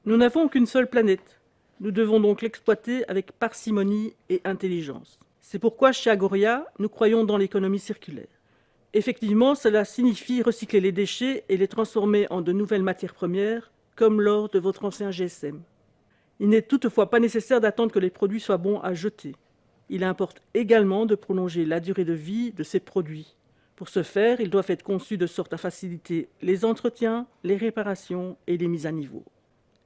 Nous n'avons qu'une seule planète. Nous devons donc l'exploiter avec parcimonie et intelligence. C'est pourquoi chez Agoria, nous croyons dans l'économie circulaire. Effectivement, cela signifie recycler les déchets et les transformer en de nouvelles matières premières, comme lors de votre ancien GSM. Il n'est toutefois pas nécessaire d'attendre que les produits soient bons à jeter. Il importe également de prolonger la durée de vie de ces produits. Pour ce faire, ils doivent être conçus de sorte à faciliter les entretiens, les réparations et les mises à niveau.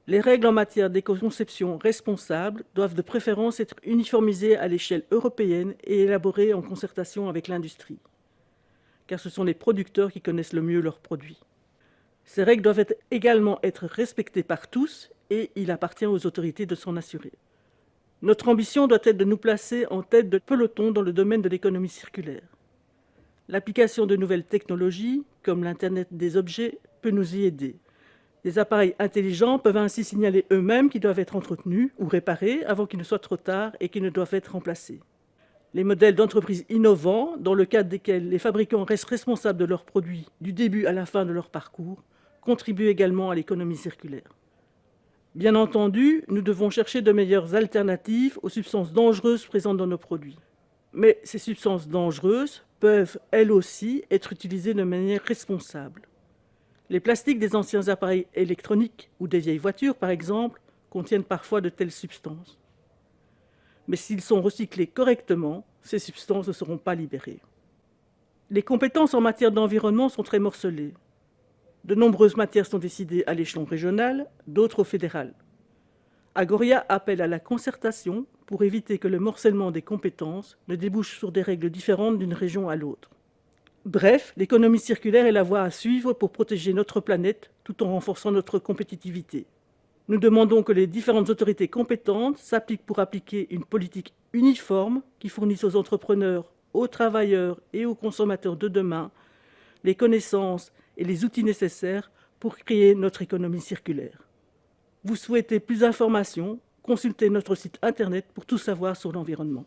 Les règles en matière d'éco-conception responsable doivent de préférence être uniformisées à l'échelle européenne et élaborées en concertation avec l'industrie, car ce sont les producteurs qui connaissent le mieux leurs produits. Ces règles doivent également être respectées par tous et il appartient aux autorités de s'en assurer. Notre ambition doit être de nous placer en tête de peloton dans le domaine de l'économie circulaire. L'application de nouvelles technologies, comme l'Internet des objets, peut nous y aider. Les appareils intelligents peuvent ainsi signaler eux-mêmes qu'ils doivent être entretenus ou réparés avant qu'il ne soit trop tard et qu'ils ne doivent être remplacés. Les modèles d'entreprises innovants, dans le cadre desquels les fabricants restent responsables de leurs produits du début à la fin de leur parcours, contribuent également à l'économie circulaire. Bien entendu, nous devons chercher de meilleures alternatives aux substances dangereuses présentes dans nos produits. Mais ces substances dangereuses peuvent, elles aussi, être utilisées de manière responsable. Les plastiques des anciens appareils électroniques ou des vieilles voitures, par exemple, contiennent parfois de telles substances. Mais s'ils sont recyclés correctement, ces substances ne seront pas libérées. Les compétences en matière d'environnement sont très morcelées. De nombreuses matières sont décidées à l'échelon régional, d'autres au fédéral. Agoria appelle à la concertation pour éviter que le morcellement des compétences ne débouche sur des règles différentes d'une région à l'autre. Bref, l'économie circulaire est la voie à suivre pour protéger notre planète tout en renforçant notre compétitivité. Nous demandons que les différentes autorités compétentes s'appliquent pour appliquer une politique uniforme qui fournisse aux entrepreneurs, aux travailleurs et aux consommateurs de demain les connaissances et les outils nécessaires pour créer notre économie circulaire. Vous souhaitez plus d'informations? Consultez notre site internet pour tout savoir sur l'environnement.